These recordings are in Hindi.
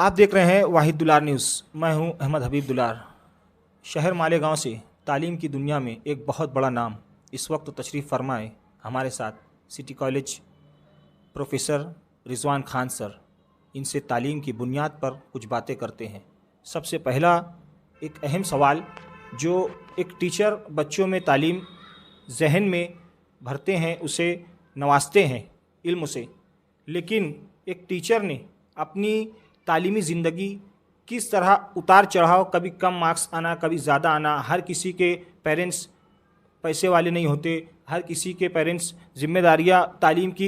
आप देख रहे हैं वाहिद दुलार न्यूज़। मैं हूं अहमद हबीब दुलार। शहर मालेगांव से तालीम की दुनिया में एक बहुत बड़ा नाम इस वक्त तशरीफ़ फरमाए हमारे साथ city college professor Rizwan Khan sir. इनसे तालीम की बुनियाद पर कुछ बातें करते हैं। सबसे पहला एक अहम सवाल, जो एक टीचर बच्चों में तालीम जहन में भरते हैं, उसे नवाजते हैं इल्म से, लेकिन एक टीचर ने अपनी तालीमी ज़िंदगी किस तरह उतार चढ़ाव, कभी कम मार्क्स आना, कभी ज़्यादा आना, हर किसी के पेरेंट्स पैसे वाले नहीं होते, हर किसी के पेरेंट्स जिम्मेदारियां तालीम की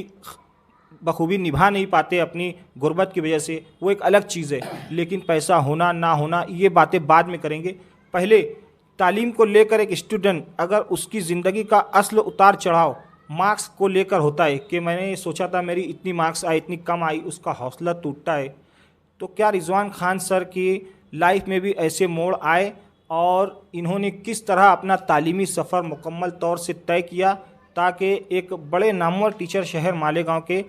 बखूबी निभा नहीं पाते अपनी गुर्बत की वजह से, वो एक अलग चीज़ है। लेकिन पैसा होना ना होना ये बातें बाद में करेंगे। पहले तालीम को लेकर एक स्टूडेंट अगर उसकी ज़िंदगी का असल उतार चढ़ाव मार्क्स को लेकर होता है कि मैंने सोचा था मेरी इतनी मार्क्स आई, इतनी कम आई, उसका हौसला टूटता है, तो क्या रिजवान खान सर की लाइफ में भी ऐसे मोड़ आए और इन्होंने किस तरह अपना तालीमी सफ़र मुकम्मल तौर से तय किया ताकि एक बड़े नामवर टीचर शहर मालेगांव के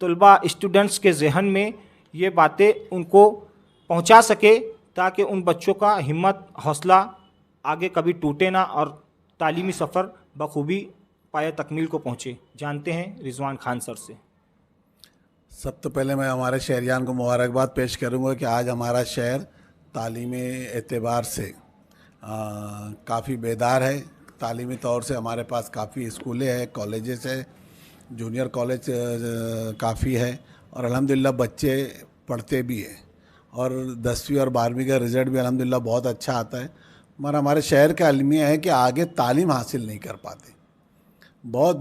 तलबा स्टूडेंट्स के जहन में ये बातें उनको पहुंचा सके, ताकि उन बच्चों का हिम्मत हौसला आगे कभी टूटे ना और तालीमी सफ़र बखूबी पाया तकमील को पहुँचे। जानते हैं रिजवान खान सर से। सब तो पहले मैं हमारे शहरियान को मुबारकबाद पेश करूंगा कि आज हमारा शहर तालीमी एतबार से काफ़ी बेदार है। तालीमी तौर से हमारे पास काफ़ी स्कूलें हैं, कॉलेजेस हैं, जूनियर कॉलेज काफ़ी है और अल्हम्दुलिल्लाह बच्चे पढ़ते भी हैं और 10वीं और 12वीं का रिज़ल्ट भी अल्हम्दुलिल्लाह बहुत अच्छा आता है। मगर हमारे शहर का अलमिया है कि आगे तालीम हासिल नहीं कर पाते। बहुत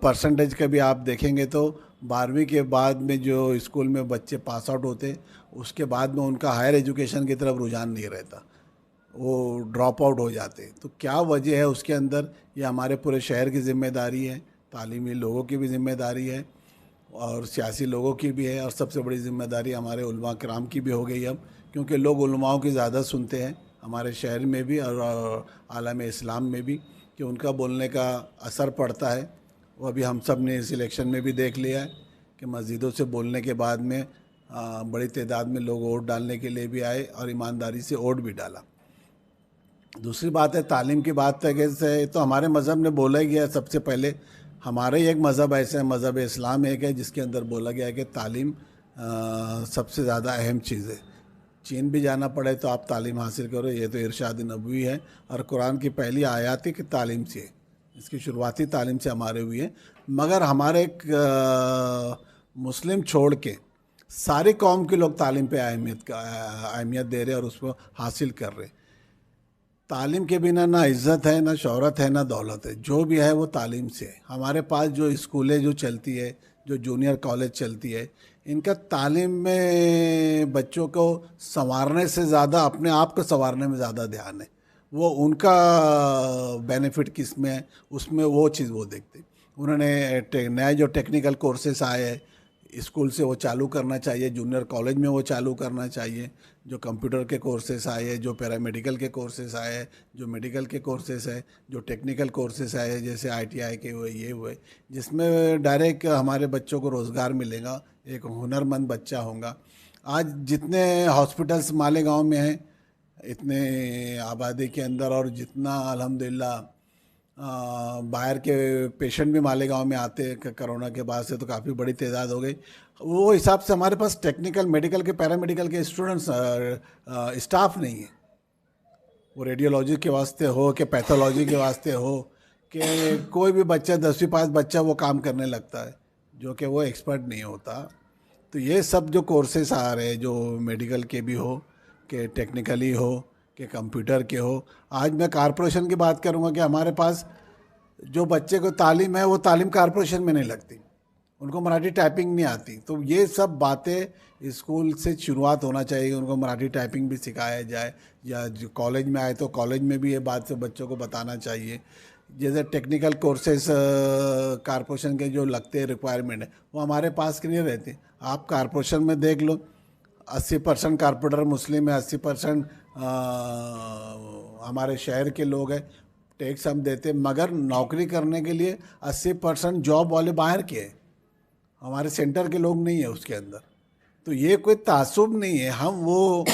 परसेंटेज का भी आप देखेंगे तो 12वीं के बाद में जो स्कूल में बच्चे पास आउट होते उसके बाद में उनका हायर एजुकेशन की तरफ रुझान नहीं रहता, वो ड्रॉप आउट हो जाते। तो क्या वजह है उसके अंदर, ये हमारे पूरे शहर की ज़िम्मेदारी है, तालीमी लोगों की भी ज़िम्मेदारी है और सियासी लोगों की भी है और सबसे बड़ी ज़िम्मेदारी हमारे उलमा कराम की भी हो गई अब, क्योंकि लोग उलमाओं की ज़्यादा सुनते हैं हमारे शहर में भी और आलम इस्लाम में भी, कि उनका बोलने का असर पड़ता है। वो अभी हम सब ने इस इलेक्शन में भी देख लिया है कि मस्जिदों से बोलने के बाद में बड़ी तादाद में लोग वोट डालने के लिए भी आए और ईमानदारी से वोट भी डाला। दूसरी बात है तालीम की बात है कि तो हमारे मज़हब ने बोला ही गया, सबसे पहले हमारे ही एक मज़हब ऐसे है, मज़हब इस्लाम एक है जिसके अंदर बोला गया है कि तालीम सबसे ज़्यादा अहम चीज़ है। चीन भी जाना पड़े तो आप तालीम हासिल करो, ये तो इरशाद नबवी है और कुरान की पहली आयत ही कि तालीम से, इसकी शुरुआती तालीम से हमारे हुई है। मगर हमारे मुस्लिम छोड़ के सारी कौम के लोग तालीम पे अहमियत दे रहे और उसको हासिल कर रहे। तालीम के बिना ना इज़्ज़त है, ना शोहरत है, ना दौलत है, जो भी है वो तालीम से है। हमारे पास जो स्कूलें जो चलती है, जो जूनियर कॉलेज चलती है, इनका तालीम में बच्चों को संवारने से ज़्यादा अपने आप को संवारने में ज़्यादा ध्यान है। वो उनका बेनिफिट किस में है, उसमें वो चीज़ वो देखते। उन्होंने नए जो टेक्निकल कोर्सेस आए हैं स्कूल से वो चालू करना चाहिए, जूनियर कॉलेज में वो चालू करना चाहिए। जो कंप्यूटर के कोर्सेस आए हैं, जो पैरामेडिकल के कोर्सेस आए हैं, जो मेडिकल के कोर्सेस है, जो टेक्निकल कोर्सेस आए हैं जैसे ITI के हुए, ये हुए, जिसमें डायरेक्ट हमारे बच्चों को रोज़गार मिलेगा, एक हुनरमंद बच्चा होगा। आज जितने हॉस्पिटल्स मालेगांव में हैं, इतने आबादी के अंदर, और जितना अल्हम्दुलिल्लाह बाहर के पेशेंट भी मालेगांव में आते हैं कोरोना के बाद से, तो काफ़ी बड़ी तादाद हो गई। वो हिसाब से हमारे पास टेक्निकल, मेडिकल के, पैरामेडिकल के स्टूडेंट्स स्टाफ नहीं है। वो रेडियोलॉजी के वास्ते हो कि पैथोलॉजी के वास्ते हो कि कोई भी बच्चा 10वीं पास बच्चा वो काम करने लगता है, जो कि वो एक्सपर्ट नहीं होता। तो ये सब जो कोर्सेस आ रहे हैं, जो मेडिकल के भी हो कि टेक्निकली हो कि कंप्यूटर के हो। आज मैं कारपोरेशन की बात करूंगा कि हमारे पास जो बच्चे को तालीम है वो तालीम कारपोरेशन में नहीं लगती, उनको मराठी टाइपिंग नहीं आती। तो ये सब बातें स्कूल से शुरुआत होना चाहिए, उनको मराठी टाइपिंग भी सिखाया जाए, या जो कॉलेज में आए तो कॉलेज में भी ये बात से बच्चों को बताना चाहिए। जैसे टेक्निकल कोर्सेस कारपोरेशन के जो लगते हैं रिक्वायरमेंट है, वो हमारे पास के नहीं रहते। आप कारपोरेशन में देख लो, 80% कारपोरेटर मुस्लिम है, 80% हमारे शहर के लोग हैं, टैक्स हम देते, मगर नौकरी करने के लिए 80% जॉब वाले बाहर के हैं, हमारे सेंटर के लोग नहीं है उसके अंदर। तो ये कोई तासुब नहीं है, हम वो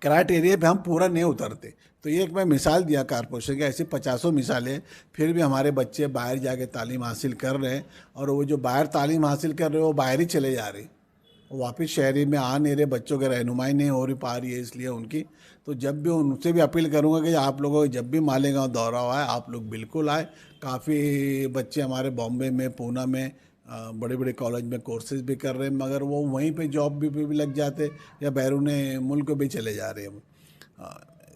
क्राइटेरिया पे हम पूरा नहीं उतरते। तो ये एक मैं मिसाल दिया कारपोरेशन की, ऐसी 50 मिसालें, फिर भी हमारे बच्चे बाहर जाके तालीम हासिल कर रहे हैं, और वो जो बाहर तालीम हासिल कर रहे हैं वो बाहर ही चले जा रहे हैं, वो वापस शहरी में आ नहीं रहे, बच्चों की रहनुमाई नहीं हो रही पा रही है इसलिए उनकी। तो जब भी उनसे भी अपील करूंगा कि आप लोगों को जब भी मालेगांव दौरा हुआ है आप लोग बिल्कुल आए। काफ़ी बच्चे हमारे बॉम्बे में, पूना में बड़े बड़े कॉलेज में कोर्सेज भी कर रहे हैं, मगर वो वहीं पे जॉब भी लग जाते या बैरून मुल्क भी चले जा रहे हैं।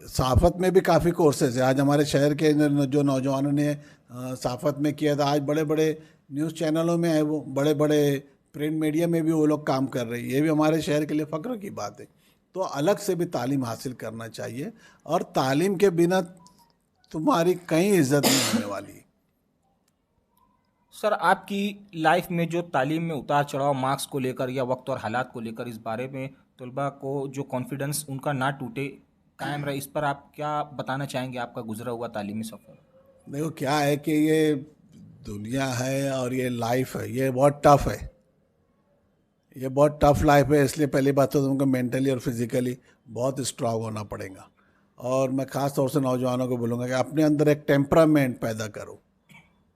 साफत में भी काफ़ी कोर्सेज है। आज हमारे शहर के जो नौजवानों ने साफत में किया था, आज बड़े बड़े न्यूज़ चैनलों में है, वो बड़े बड़े प्रिंट मीडिया में भी वो लोग काम कर रहे हैं। ये भी हमारे शहर के लिए फ़ख्र की बात है। तो अलग से भी तालीम हासिल करना चाहिए, और तालीम के बिना तुम्हारी कहीं इज्जत नहीं होने वाली। सर, आपकी लाइफ में जो तालीम में उतार चढ़ाव मार्क्स को लेकर या वक्त और हालात को लेकर, इस बारे में तलबा को जो कॉन्फिडेंस उनका ना टूटे, कायम रहे, इस पर आप क्या बताना चाहेंगे, आपका गुजरा हुआ तालीमी सफ़र? देखो क्या है कि ये दुनिया है और ये लाइफ है, ये बहुत टफ है, ये बहुत टफ लाइफ है। इसलिए पहली बात तो तुमको मेंटली और फिजिकली बहुत स्ट्रांग होना पड़ेगा। और मैं ख़ास तौर से नौजवानों को बोलूँगा कि अपने अंदर एक टेम्परामेंट पैदा करो,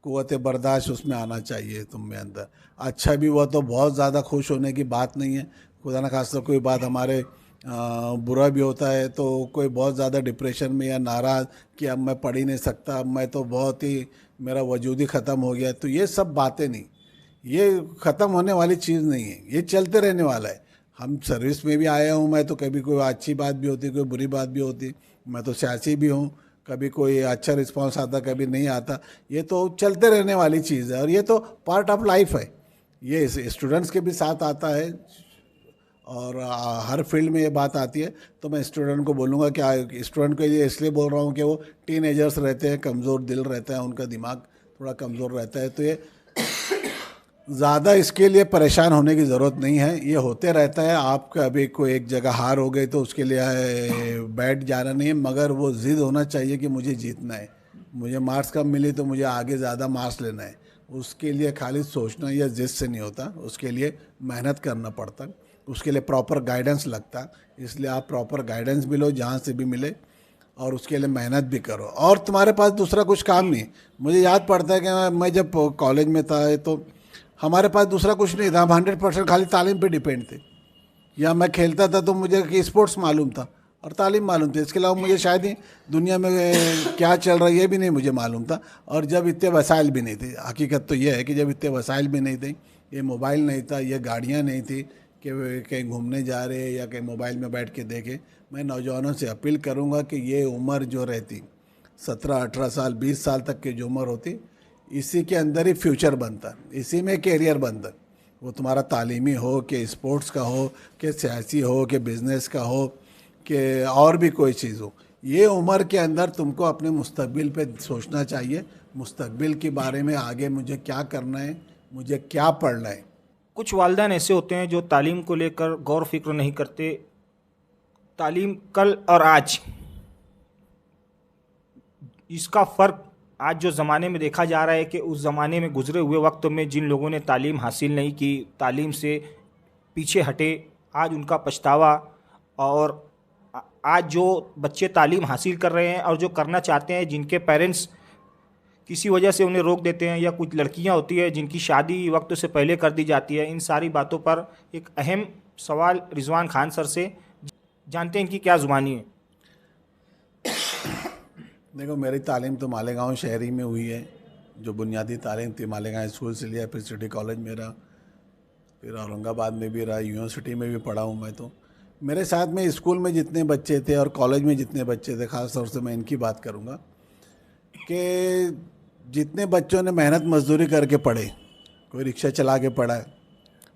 क़ुव्वत बर्दाश्त उसमें आना चाहिए तुम में अंदर। अच्छा भी हुआ तो बहुत ज़्यादा खुश होने की बात नहीं है, खुदा न खास्ता कोई बात हमारे बुरा भी होता है तो कोई बहुत ज़्यादा डिप्रेशन में या नाराज़ कि अब मैं पढ़ ही नहीं सकता, अब मैं तो बहुत ही, मेरा वजूद ही ख़त्म हो गया। तो ये सब बातें नहीं, ये ख़त्म होने वाली चीज़ नहीं है, ये चलते रहने वाला है। हम सर्विस में भी आया हूँ मैं, तो कभी कोई अच्छी बात भी होती, कोई बुरी बात भी होती। मैं तो सियासी भी हूँ, कभी कोई अच्छा रिस्पांस आता, कभी नहीं आता। ये तो चलते रहने वाली चीज़ है, और ये तो पार्ट ऑफ लाइफ है। ये स्टूडेंट्स के भी साथ आता है, और हर फील्ड में ये बात आती है। तो मैं स्टूडेंट को बोलूँगा कि स्टूडेंट के लिए इसलिए बोल रहा हूँ कि वो टीनेजर्स रहते हैं, कमज़ोर दिल रहता है, उनका दिमाग थोड़ा कमज़ोर रहता है, तो ये ज़्यादा इसके लिए परेशान होने की ज़रूरत नहीं है, ये होते रहता है। आपका अभी कोई एक जगह हार हो गई तो उसके लिए बैठ जाना नहीं है, मगर वो ज़िद होना चाहिए कि मुझे जीतना है, मुझे मार्क्स कम मिली तो मुझे आगे ज़्यादा मार्क्स लेना है। उसके लिए खाली सोचना या ज़िद से नहीं होता, उसके लिए मेहनत करना पड़ता, उसके लिए प्रॉपर गाइडेंस लगता। इसलिए आप प्रॉपर गाइडेंस भी लो जहाँ से भी मिले, और उसके लिए मेहनत भी करो, और तुम्हारे पास दूसरा कुछ काम नहीं। मुझे याद पड़ता है कि मैं जब कॉलेज में था तो हमारे पास दूसरा कुछ नहीं था, हम 100% खाली तालीम पे डिपेंड थे। या मैं खेलता था तो मुझे कि स्पोर्ट्स मालूम था और तालीम मालूम थी, इसके अलावा मुझे शायद ही दुनिया में क्या चल रहा है ये भी नहीं मुझे मालूम था। और जब इतने वसाइल भी नहीं थे, हकीकत तो ये है कि जब इतने वसाइल भी नहीं थे, ये मोबाइल नहीं था, ये गाड़ियाँ नहीं थी कि कहीं घूमने जा रहे या कहीं मोबाइल में बैठ के देखे। मैं नौजवानों से अपील करूँगा कि ये उम्र जो रहती 17-18 साल 20 साल तक की जो उम्र होती, इसी के अंदर ही फ्यूचर बनता, इसी में कैरियर बनता। वो तुम्हारा तालीमी हो कि स्पोर्ट्स का हो कि सियासी हो कि बिज़नेस का हो कि और भी कोई चीज़ हो, ये उम्र के अंदर तुमको अपने मुस्तकबिल पे सोचना चाहिए। मुस्तकबिल के बारे में आगे मुझे क्या करना है, मुझे क्या पढ़ना है। कुछ वालिदैन ऐसे होते हैं जो तालीम को लेकर गौर फिक्र नहीं करते। तालीम कल और आज, इसका फ़र्क आज जो ज़माने में देखा जा रहा है कि उस ज़माने में गुज़रे हुए वक्त में जिन लोगों ने तालीम हासिल नहीं की, तालीम से पीछे हटे, आज उनका पछतावा। और आज जो बच्चे तालीम हासिल कर रहे हैं और जो करना चाहते हैं, जिनके पेरेंट्स किसी वजह से उन्हें रोक देते हैं, या कुछ लड़कियां होती है जिनकी शादी वक्त से पहले कर दी जाती है, इन सारी बातों पर एक अहम सवाल रिजवान खान सर से जानते हैं कि क्या ज़ुबानी है। देखो, मेरी तालीम तो मालेगांव शहरी में हुई है। जो बुनियादी तालीम थी मालेगांव स्कूल से लिया, फिर सिटी कॉलेज में रहा, फिर औरंगाबाद में भी रहा, यूनिवर्सिटी में भी पढ़ा हूँ मैं। तो मेरे साथ में स्कूल में जितने बच्चे थे और कॉलेज में जितने बच्चे थे, ख़ास तौर से मैं इनकी बात करूँगा कि जितने बच्चों ने मेहनत मजदूरी करके पढ़े, कोई रिक्शा चला के पढ़ा है,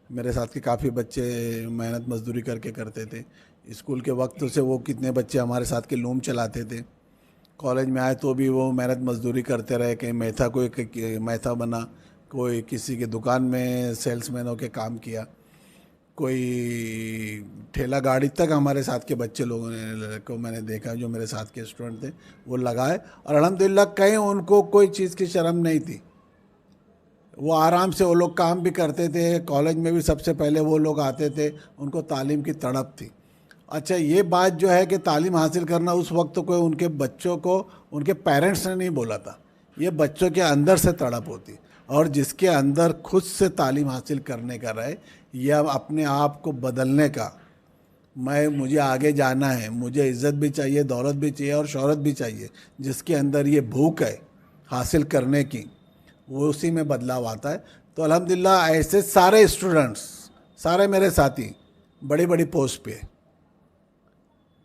मेरे साथ के काफ़ी बच्चे मेहनत मजदूरी करके करते थे। स्कूल के वक्त से वो कितने बच्चे हमारे साथ के लूम चलाते थे, कॉलेज में आए तो भी वो मेहनत मजदूरी करते रहे। कहीं मैथा, कोई मैथा बना, कोई किसी की दुकान में सेल्समैन होकर काम किया, कोई ठेला गाड़ी तक हमारे साथ के बच्चे लोगों ने को मैंने देखा, जो मेरे साथ के स्टूडेंट थे वो लगाए। और अल्हम्दुलिल्लाह कहीं उनको कोई चीज़ की शर्म नहीं थी, वो आराम से वो लोग काम भी करते थे, कॉलेज में भी सबसे पहले वो लोग आते थे, उनको तालीम की तड़प थी। अच्छा, ये बात जो है कि तालीम हासिल करना उस वक्त तो कोई उनके बच्चों को उनके पेरेंट्स ने नहीं बोला था, ये बच्चों के अंदर से तड़प होती। और जिसके अंदर खुद से तालीम हासिल करने का रहे या अपने आप को बदलने का, मुझे आगे जाना है, मुझे इज़्ज़त भी चाहिए, दौलत भी चाहिए और शोहरत भी चाहिए, जिसके अंदर ये भूख है हासिल करने की, वो उसी में बदलाव आता है। तो अल्हम्दुलिल्लाह ऐसे सारे स्टूडेंट्स, सारे मेरे साथी बड़ी बड़ी पोस्ट पे है।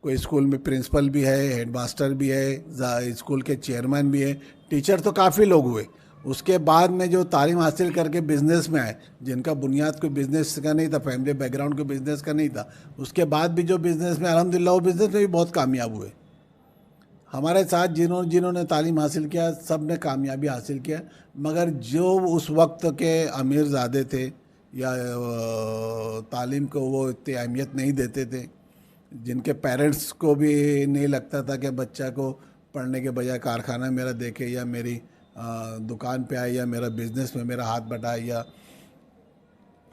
कोई स्कूल में प्रिंसिपल भी है, हेडमास्टर भी है, स्कूल के चेयरमैन भी है, टीचर तो काफ़ी लोग हुए। उसके बाद में जो तालीम हासिल करके बिज़नेस में आए, जिनका बुनियाद कोई बिज़नेस का नहीं था, फैमिली बैकग्राउंड कोई बिज़नेस का नहीं था, उसके बाद भी जो बिज़नेस में अल्हम्दुलिल्लाह वो बिज़नेस में भी बहुत कामयाब हुए। हमारे साथ जिन्होंने तालीम हासिल किया, सब ने कामयाबी हासिल किया। मगर जो उस वक्त के अमीरज़ादे थे या तालीम को वो इतनी अहमियत नहीं देते थे, जिनके पेरेंट्स को भी नहीं लगता था कि बच्चा को पढ़ने के बजाय कारखाना मेरा देखे या मेरी दुकान पे आए या मेरा बिज़नेस में मेरा हाथ बटाए या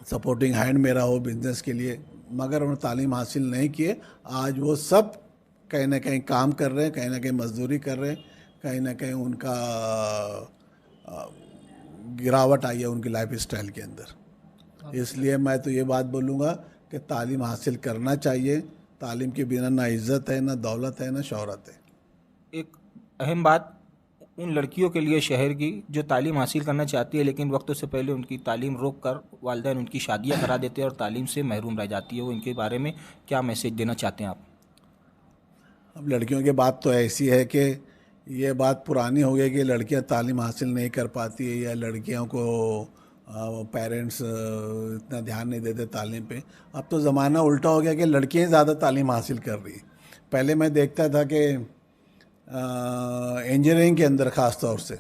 सपोर्टिंग हैंड मेरा हो बिज़नेस के लिए, मगर उन्होंने तालीम हासिल नहीं किए। आज वो सब कहीं ना कहीं काम कर रहे हैं, कहीं ना कहीं मजदूरी कर रहे हैं, कहीं ना कहीं उनका गिरावट आई है उनकी लाइफ स्टाइल के अंदर। इसलिए मैं तो ये बात बोलूँगा कि तालीम हासिल करना चाहिए। तालीम के बिना ना इज़्ज़त है, ना दौलत है, ना शोहरत है। एक अहम बात उन लड़कियों के लिए शहर की जो तालीम हासिल करना चाहती है लेकिन वक्त से पहले उनकी तालीम रोक कर वालिदैन उनकी शादियां करा देते हैं और तालीम से महरूम रह जाती है, वो इनके बारे में क्या मैसेज देना चाहते हैं आप? अब लड़कियों की बात तो ऐसी है कि ये बात पुरानी हो गई कि लड़कियां तालीम हासिल नहीं कर पाती है या लड़कियों को पेरेंट्स इतना ध्यान नहीं देते तालीम पे। अब तो ज़माना उल्टा हो गया कि लड़कियां ज़्यादा तालीम हासिल कर रही है। पहले मैं देखता था कि इंजीनियरिंग के अंदर ख़ास तौर से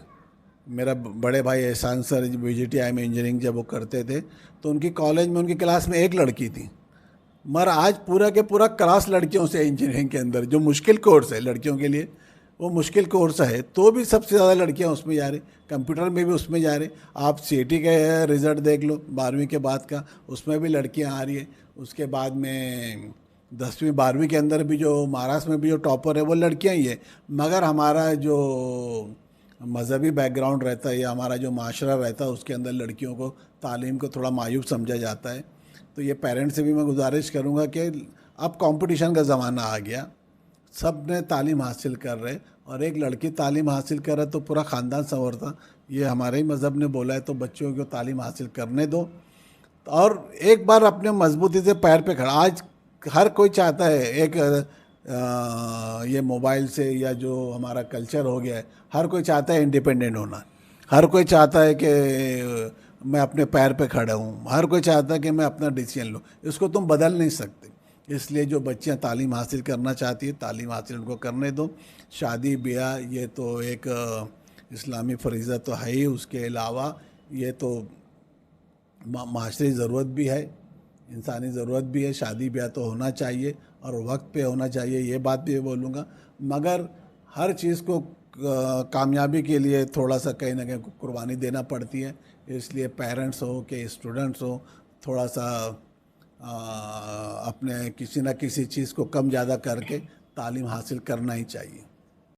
मेरा बड़े भाई एहसान सर VGTI में इंजीनियरिंग जब वो करते थे तो उनकी कॉलेज में उनकी क्लास में एक लड़की थी, मगर आज पूरा के पूरा क्लास लड़कियों से इंजीनियरिंग के अंदर, जो मुश्किल कोर्स है लड़कियों के लिए, वो मुश्किल कोर्स है तो भी सबसे ज़्यादा लड़कियां उसमें जा रही, कंप्यूटर में भी उसमें जा रही। आप CET के रिज़ल्ट देख लो 12वीं के बाद का, उसमें भी लड़कियां आ रही है। उसके बाद में 10वीं 12वीं के अंदर भी जो महाराष्ट्र में भी जो टॉपर है वो लड़कियां ही है। मगर हमारा जो मज़हबी बैकग्राउंड रहता है या हमारा जो माशरा रहता है उसके अंदर लड़कियों को तालीम को थोड़ा मायूब समझा जाता है। तो ये पेरेंट्स से भी मैं गुजारिश करूँगा कि अब कंपटीशन का ज़माना आ गया, सब ने तालीम हासिल कर रहे, और एक लड़की तालीम हासिल कर रहा तो पूरा ख़ानदान संवरता। ये हमारे ही मज़हब ने बोला है, तो बच्चों को तालीम हासिल करने दो और एक बार अपने मजबूती से पैर पे खड़ा। आज हर कोई चाहता है, एक ये मोबाइल से या जो हमारा कल्चर हो गया है, हर कोई चाहता है इंडिपेंडेंट होना, हर कोई चाहता है कि मैं अपने पैर पे खड़ा हूँ, हर कोई चाहता है कि मैं अपना डिसीजन लूँ। इसको तुम बदल नहीं सकते। इसलिए जो बच्चियाँ तालीम हासिल करना चाहती है, तालीम हासिल उनको करने दो। शादी ब्याह ये तो एक इस्लामी फरीज़ा तो है ही, उसके अलावा ये तो माशरी ज़रूरत भी है, इंसानी ज़रूरत भी है। शादी ब्याह तो होना चाहिए और वक्त पे होना चाहिए, ये बात भी बोलूँगा। मगर हर चीज़ को कामयाबी के लिए थोड़ा सा कहीं ना कहीं कुर्बानी देना पड़ती है। इसलिए पेरेंट्स हो कि स्टूडेंट्स हो, थोड़ा सा अपने किसी न किसी चीज़ को कम ज़्यादा करके तालीम हासिल करना ही चाहिए।